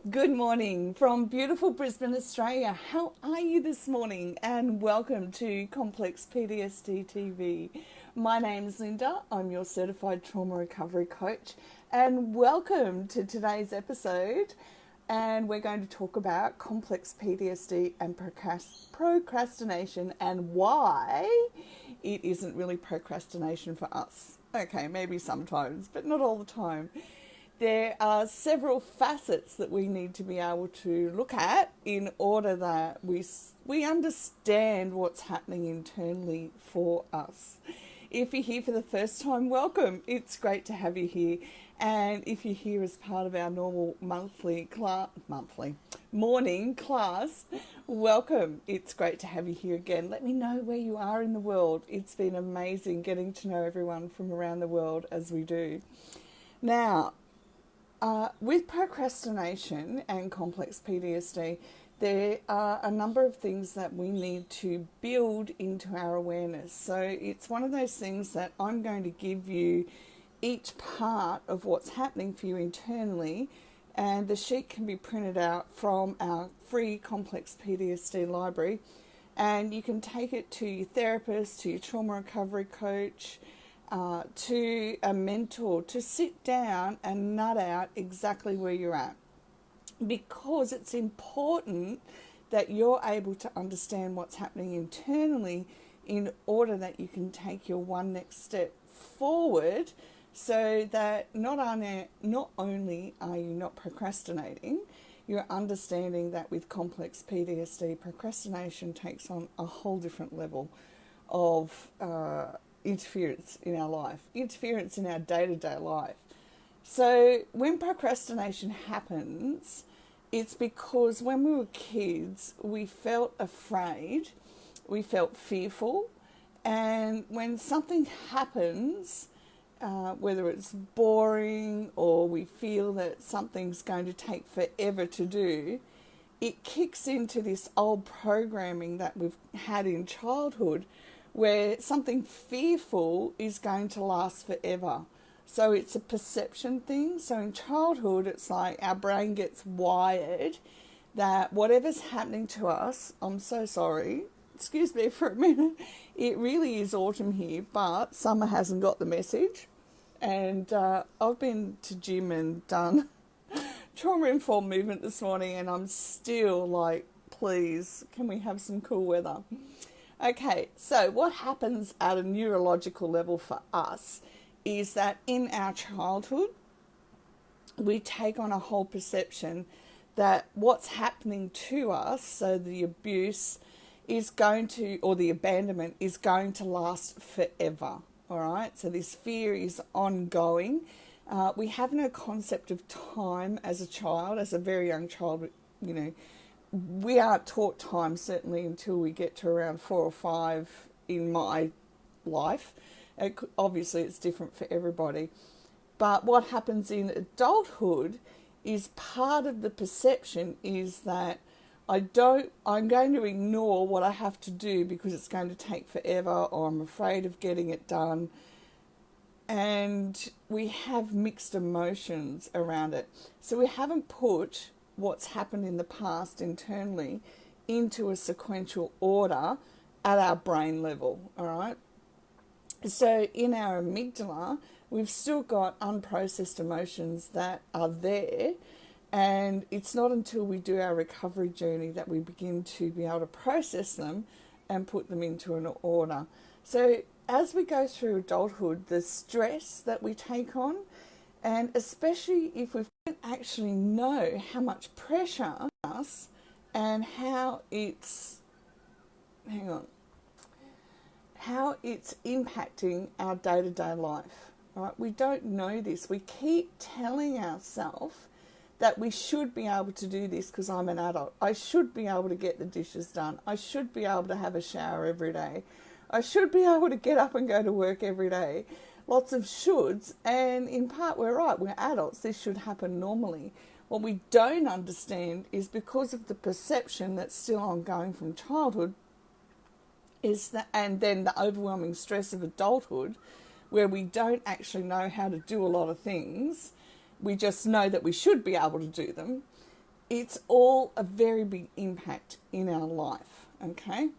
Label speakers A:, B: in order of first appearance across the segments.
A: Good morning from beautiful Brisbane, Australia. How are you this morning? And welcome to Complex PTSD TV. My name's Linda. I'm your certified trauma recovery coach. And welcome to today's episode. And we're going to talk about complex PTSD and procrastination and why it isn't really procrastination for us. Okay, maybe sometimes, but not all the time. There are several facets that we need to be able to look at in order that we understand what's happening internally for us. If you're here for the first time, welcome. It's great to have you here. And if you're here as part of our normal morning class, welcome. It's great to have you here again. Let me know where you are in the world. It's been amazing getting to know everyone from around the world as we do. Now, with procrastination and complex PTSD, there are a number of things that we need to build into our awareness. So it's one of those things that I'm going to give you each part of what's happening for you internally, and the sheet can be printed out from our free complex PTSD library, and you can take it to your therapist, to your trauma recovery coach, to a mentor, to sit down and nut out exactly where you're at, because it's important that you're able to understand what's happening internally in order that you can take your one next step forward, so that not only are you not procrastinating, you're understanding that with complex PTSD, procrastination takes on a whole different level of interference in our life, interference in our day-to-day life. So when procrastination happens, it's because when we were kids, we felt afraid, we felt fearful, and when something happens, whether it's boring or we feel that something's going to take forever to do, it kicks into this old programming that we've had in childhood, where something fearful is going to last forever. So it's a perception thing. So in childhood, it's like our brain gets wired that whatever's happening to us, I'm so sorry, excuse me for a minute, it really is autumn here, but summer hasn't got the message. And I've been to gym and done trauma-informed movement this morning, and I'm still like, please, can we have some cool weather? Okay, so what happens at a neurological level for us is that in our childhood, we take on a whole perception that what's happening to us, so the abuse is going to, or the abandonment is going to last forever, all right? So this fear is ongoing. We have no concept of time as a child, as a very young child, you know. We aren't taught time, certainly until we get to around 4 or 5 in my life. Obviously, it's different for everybody. But what happens in adulthood is part of the perception is that I'm going to ignore what I have to do because it's going to take forever, or I'm afraid of getting it done. And we have mixed emotions around it. So we haven't put what's happened in the past internally into a sequential order at our brain level, all right? So in our amygdala, we've still got unprocessed emotions that are there, and it's not until we do our recovery journey that we begin to be able to process them and put them into an order. So as we go through adulthood, the stress that we take on, and especially if we don't actually know how much pressure on us and how it's impacting our day-to-day life. Right? We don't know this. We keep telling ourselves that we should be able to do this because I'm an adult. I should be able to get the dishes done. I should be able to have a shower every day. I should be able to get up and go to work every day. Lots of shoulds, and in part we're right, we're adults, this should happen normally. What we don't understand is because of the perception that's still ongoing from childhood, is that, and then the overwhelming stress of adulthood, where we don't actually know how to do a lot of things, we just know that we should be able to do them, it's all a very big impact in our life, okay?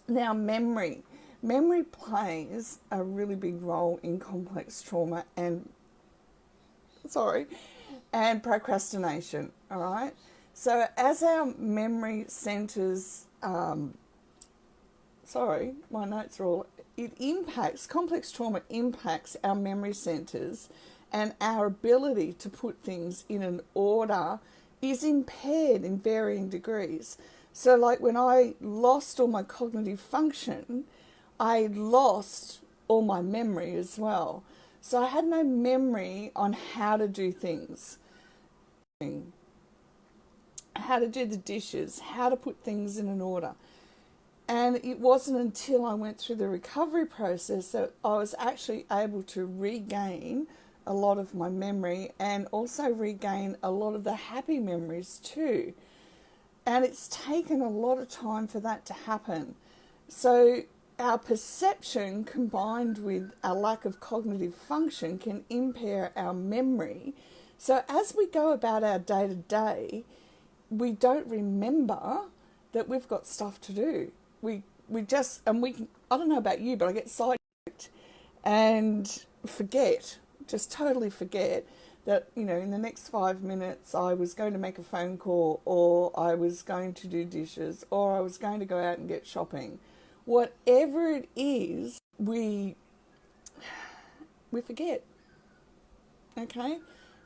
A: Now, memory. Memory plays a really big role in complex trauma and procrastination, all right? So as our memory centers, my notes are all, complex trauma impacts our memory centers, and our ability to put things in an order is impaired in varying degrees. So like when I lost all my cognitive function, I lost all my memory as well. So I had no memory on how to do things, how to do the dishes, how to put things in an order. And it wasn't until I went through the recovery process that I was actually able to regain a lot of my memory and also regain a lot of the happy memories too. And it's taken a lot of time for that to happen. So our perception combined with our lack of cognitive function can impair our memory. So as we go about our day-to-day, we don't remember that we've got stuff to do. We can, I don't know about you, but I get sidetracked and just totally forget that, in the next 5 minutes I was going to make a phone call, or I was going to do dishes, or I was going to go out and get shopping. Whatever it is, we forget, okay?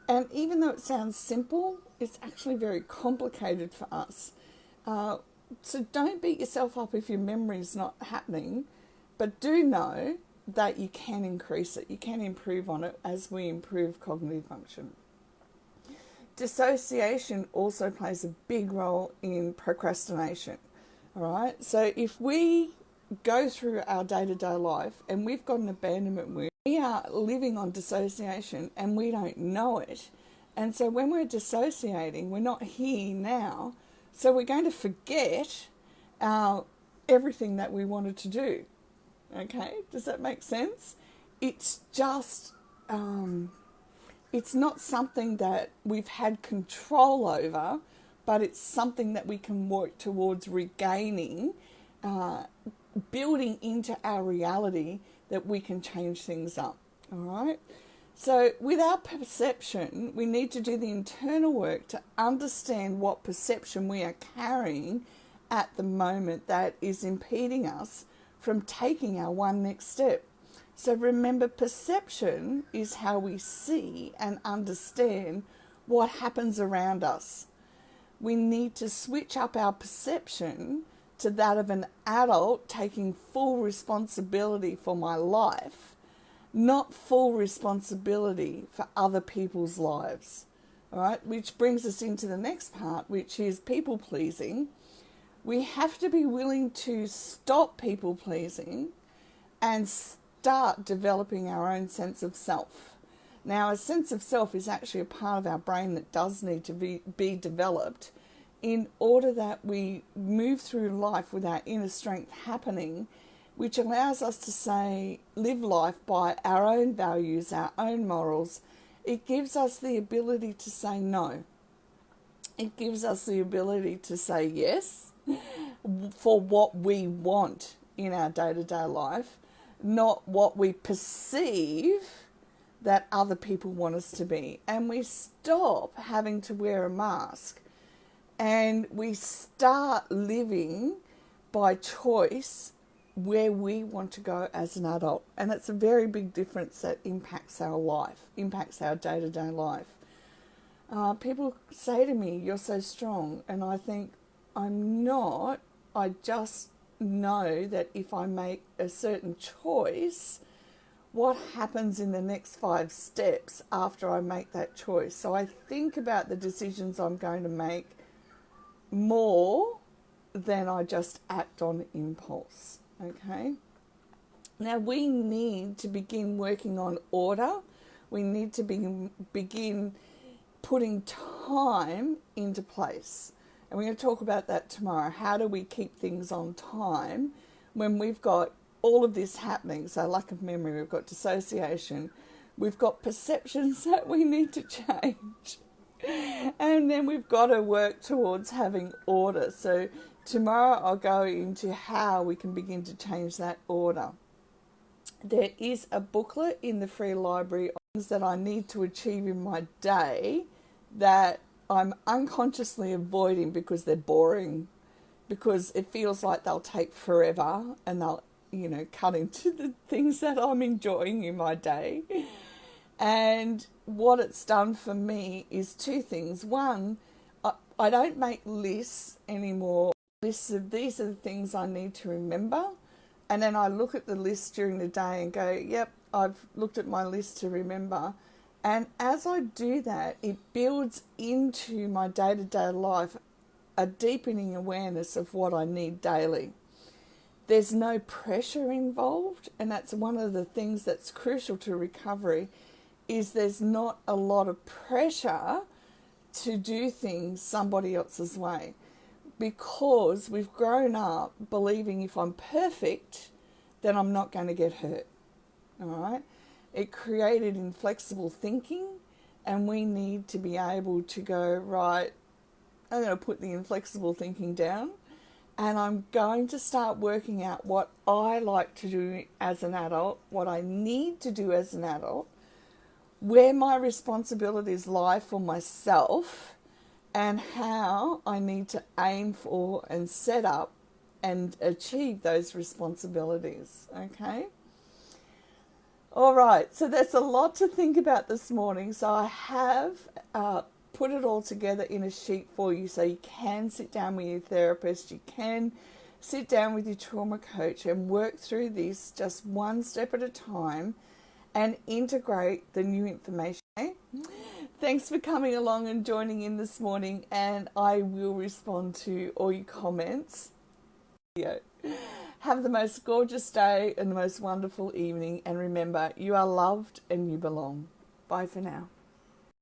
A: And even though it sounds simple, it's actually very complicated for us. So don't beat yourself up if your memory is not happening, but do know that you can increase it. You can improve on it as we improve cognitive function. Dissociation also plays a big role in procrastination, all right? So if we go through our day-to-day life and we've got an abandonment wound, we are living on dissociation and we don't know it. And so when we're dissociating, we're not here now. So we're going to forget everything that we wanted to do. Okay, does that make sense? It's just, it's not something that we've had control over, but it's something that we can work towards regaining, building into our reality that we can change things up. All right. So with our perception, we need to do the internal work to understand what perception we are carrying at the moment that is impeding us from taking our one next step. So remember, perception is how we see and understand what happens around us. We need to switch up our perception to that of an adult taking full responsibility for my life, not full responsibility for other people's lives. All right, which brings us into the next part, which is people pleasing. We have to be willing to stop people pleasing and start developing our own sense of self. Now, a sense of self is actually a part of our brain that does need to be developed in order that we move through life with our inner strength happening, which allows us to live life by our own values, our own morals. It gives us the ability to say no. It gives us the ability to say yes for what we want in our day-to-day life, not what we perceive that other people want us to be. And we stop having to wear a mask, and we start living by choice where we want to go as an adult. And it's a very big difference that impacts our life, impacts our day-to-day life. People say to me, "You're so strong." And I think, I'm not. I just know that if I make a certain choice, what happens in the next 5 steps after I make that choice. So I think about the decisions I'm going to make more than I just act on impulse. Okay? Now we need to begin working on order. We need to begin putting time into place. And we're going to talk about that tomorrow. How do we keep things on time when we've got all of this happening? So lack of memory, we've got dissociation, we've got perceptions that we need to change. And And then we've got to work towards having order. So tomorrow I'll go into how we can begin to change that order. There is a booklet in the free library on things that I need to achieve in my day that I'm unconsciously avoiding because they're boring, because it feels like they'll take forever and they'll, cut into the things that I'm enjoying in my day. And what it's done for me is two things. One, I don't make lists anymore. Lists of these are the things I need to remember. And then I look at the list during the day and go, yep, I've looked at my list to remember. And as I do that, it builds into my day-to-day life a deepening awareness of what I need daily. There's no pressure involved, and that's one of the things that's crucial to recovery, is there's not a lot of pressure to do things somebody else's way, because we've grown up believing if I'm perfect, then I'm not going to get hurt. All right? It created inflexible thinking, and we need to be able to go, right, I'm going to put the inflexible thinking down, and I'm going to start working out what I like to do as an adult, what I need to do as an adult, where my responsibilities lie for myself, and how I need to aim for and set up and achieve those responsibilities, okay? All right, so there's a lot to think about this morning. So I have put it all together in a sheet for you so you can sit down with your therapist, you can sit down with your trauma coach and work through this just one step at a time and integrate the new information. Thanks for coming along and joining in this morning, and I will respond to all your comments. Have the most gorgeous day and the most wonderful evening, and remember, you are loved and you belong. Bye for now.